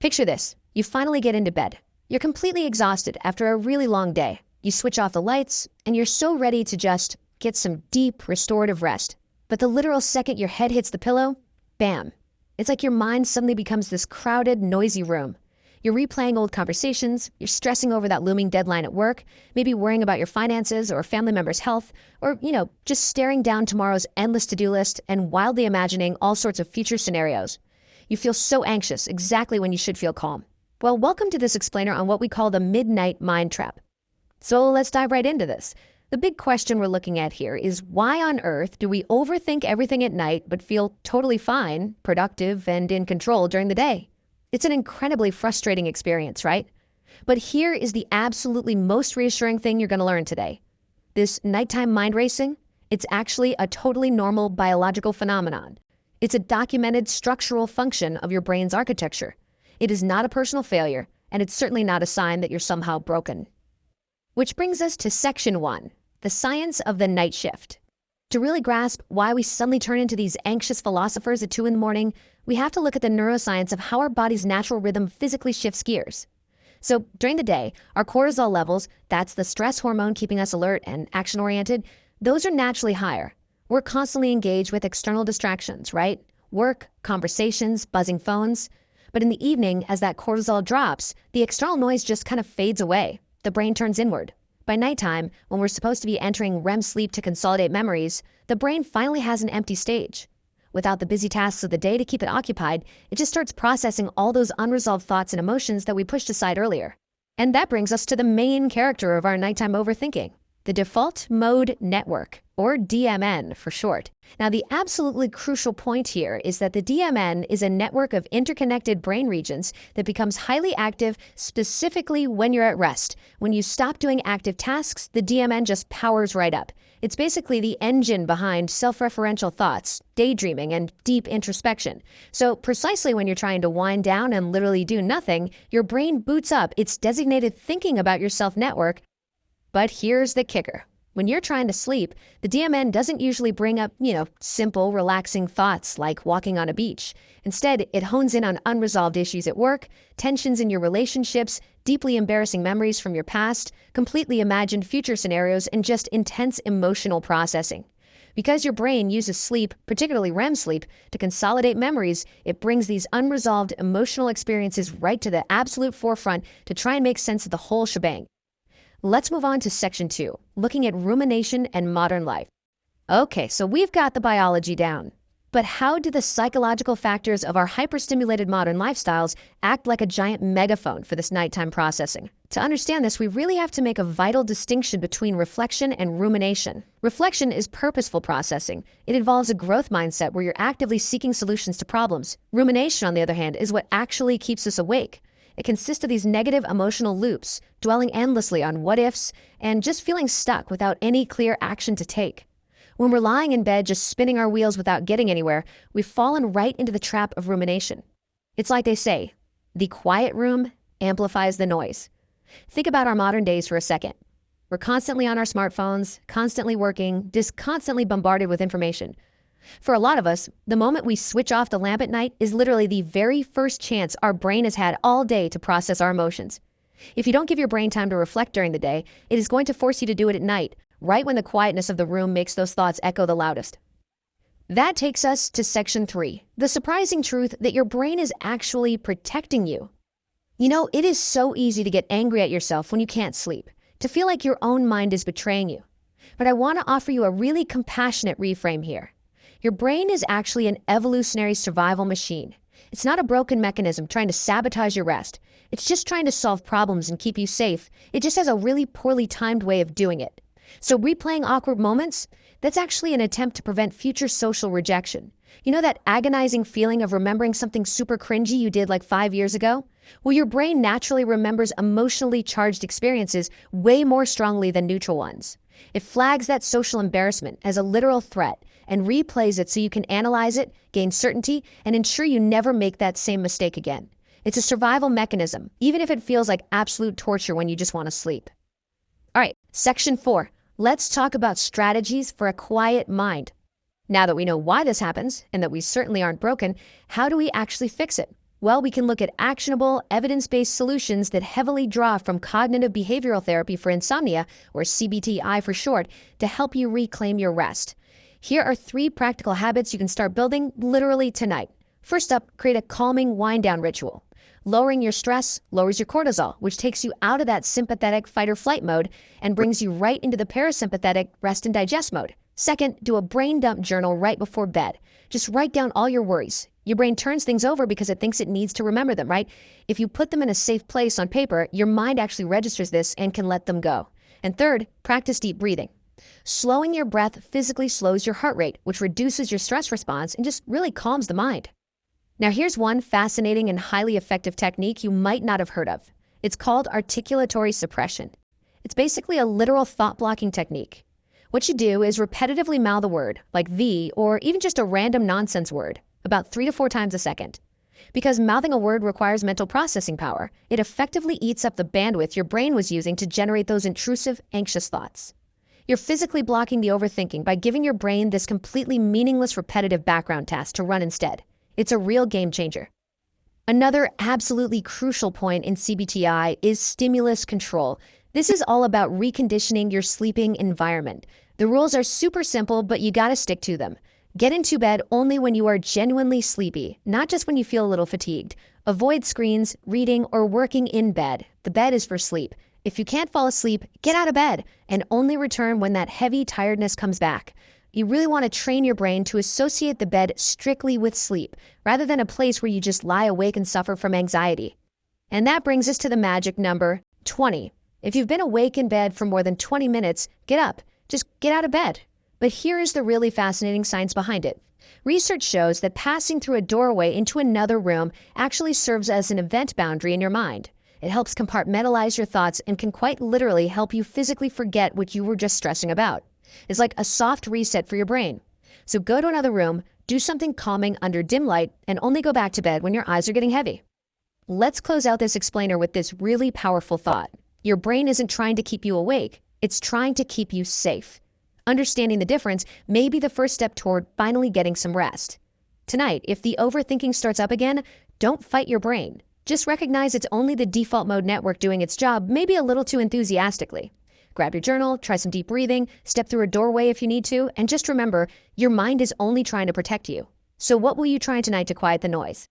Picture this. You finally get into bed. You're completely exhausted after a really long day. You switch off the lights, and you're so ready to just get some deep, restorative rest. But the literal second your head hits the pillow, bam. It's like your mind suddenly becomes this crowded, noisy room. You're replaying old conversations, you're stressing over that looming deadline at work, maybe worrying about your finances or a family member's health, or, just staring down tomorrow's endless to-do list and wildly imagining all sorts of future scenarios. You feel so anxious, exactly when you should feel calm. Well, welcome to this explainer on what we call the midnight mind trap. So let's dive right into this. The big question we're looking at here is why on earth do we overthink everything at night but feel totally fine, productive, and in control during the day? It's an incredibly frustrating experience, right? But here is the absolutely most reassuring thing you're going to learn today. This nighttime mind racing, it's actually a totally normal biological phenomenon. It's a documented structural function of your brain's architecture. It is not a personal failure, and it's certainly not a sign that you're somehow broken. Which brings us to section 1, the science of the night shift. To really grasp why we suddenly turn into these anxious philosophers at 2 a.m, we have to look at the neuroscience of how our body's natural rhythm physically shifts gears. So during the day, our cortisol levels, that's the stress hormone keeping us alert and action-oriented, those are naturally higher. We're constantly engaged with external distractions, right? Work, conversations, buzzing phones. But in the evening, as that cortisol drops, the external noise just kind of fades away. The brain turns inward. By nighttime, when we're supposed to be entering REM sleep to consolidate memories, the brain finally has an empty stage. Without the busy tasks of the day to keep it occupied, it just starts processing all those unresolved thoughts and emotions that we pushed aside earlier. And that brings us to the main character of our nighttime overthinking, the default mode network, or DMN for short. Now, the absolutely crucial point here is that the DMN is a network of interconnected brain regions that becomes highly active specifically when you're at rest. When you stop doing active tasks, the DMN just powers right up. It's basically the engine behind self-referential thoughts, daydreaming, and deep introspection. So precisely when you're trying to wind down and literally do nothing, your brain boots up its designated thinking about yourself network. But here's the kicker. When you're trying to sleep, the DMN doesn't usually bring up, simple, relaxing thoughts like walking on a beach. Instead, it hones in on unresolved issues at work, tensions in your relationships, deeply embarrassing memories from your past, completely imagined future scenarios, and just intense emotional processing. Because your brain uses sleep, particularly REM sleep, to consolidate memories, it brings these unresolved emotional experiences right to the absolute forefront to try and make sense of the whole shebang. Let's move on to section 2, looking at rumination and modern life. Okay, so we've got the biology down. But how do the psychological factors of our hyperstimulated modern lifestyles act like a giant megaphone for this nighttime processing? To understand this, we really have to make a vital distinction between reflection and rumination. Reflection is purposeful processing. It involves a growth mindset where you're actively seeking solutions to problems. Rumination, on the other hand, is what actually keeps us awake. It consists of these negative emotional loops, dwelling endlessly on what-ifs, and just feeling stuck without any clear action to take. When we're lying in bed just spinning our wheels without getting anywhere, we've fallen right into the trap of rumination. It's like they say, the quiet room amplifies the noise. Think about our modern days for a second. We're constantly on our smartphones, constantly working, just constantly bombarded with information. For a lot of us, the moment we switch off the lamp at night is literally the very first chance our brain has had all day to process our emotions. If you don't give your brain time to reflect during the day, it is going to force you to do it at night, right when the quietness of the room makes those thoughts echo the loudest. That takes us to section 3, the surprising truth that your brain is actually protecting you. It is so easy to get angry at yourself when you can't sleep, to feel like your own mind is betraying you. But I want to offer you a really compassionate reframe here. Your brain is actually an evolutionary survival machine. It's not a broken mechanism trying to sabotage your rest. It's just trying to solve problems and keep you safe. It just has a really poorly timed way of doing it. So replaying awkward moments, that's actually an attempt to prevent future social rejection. That agonizing feeling of remembering something super cringy you did like 5 years ago? Well, your brain naturally remembers emotionally charged experiences way more strongly than neutral ones. It flags that social embarrassment as a literal threat and replays it so you can analyze it, gain certainty, and ensure you never make that same mistake again. It's a survival mechanism, even if it feels like absolute torture when you just want to sleep. All right, section 4. Let's talk about strategies for a quiet mind. Now that we know why this happens, and that we certainly aren't broken, how do we actually fix it? Well, we can look at actionable, evidence-based solutions that heavily draw from cognitive behavioral therapy for insomnia, or CBTI for short, to help you reclaim your rest. Here are 3 practical habits you can start building literally tonight. First up, create a calming wind-down ritual. Lowering your stress lowers your cortisol, which takes you out of that sympathetic fight-or-flight mode and brings you right into the parasympathetic rest and digest mode. Second, do a brain dump journal right before bed. Just write down all your worries. Your brain turns things over because it thinks it needs to remember them, right? If you put them in a safe place on paper, your mind actually registers this and can let them go. And third, practice deep breathing. Slowing your breath physically slows your heart rate, which reduces your stress response and just really calms the mind. Now here's one fascinating and highly effective technique you might not have heard of. It's called articulatory suppression. It's basically a literal thought-blocking technique. What you do is repetitively mouth a word, like the, or even just a random nonsense word, about 3 to 4 times a second. Because mouthing a word requires mental processing power, it effectively eats up the bandwidth your brain was using to generate those intrusive, anxious thoughts. You're physically blocking the overthinking by giving your brain this completely meaningless repetitive background task to run instead. It's a real game changer. Another absolutely crucial point in CBTI is stimulus control. This is all about reconditioning your sleeping environment. The rules are super simple, but you gotta stick to them. Get into bed only when you are genuinely sleepy, not just when you feel a little fatigued. Avoid screens, reading, or working in bed. The bed is for sleep. If you can't fall asleep, get out of bed and only return when that heavy tiredness comes back. You really want to train your brain to associate the bed strictly with sleep, rather than a place where you just lie awake and suffer from anxiety. And that brings us to the magic number 20. If you've been awake in bed for more than 20 minutes, get up. Just get out of bed. But here is the really fascinating science behind it. Research shows that passing through a doorway into another room actually serves as an event boundary in your mind. It helps compartmentalize your thoughts and can quite literally help you physically forget what you were just stressing about. It's like a soft reset for your brain. So go to another room, do something calming under dim light, and only go back to bed when your eyes are getting heavy. Let's close out this explainer with this really powerful thought. Your brain isn't trying to keep you awake, it's trying to keep you safe. Understanding the difference may be the first step toward finally getting some rest. Tonight, if the overthinking starts up again, don't fight your brain. Just recognize it's only the default mode network doing its job, maybe a little too enthusiastically. Grab your journal, try some deep breathing, step through a doorway if you need to, and just remember, your mind is only trying to protect you. So what will you try tonight to quiet the noise?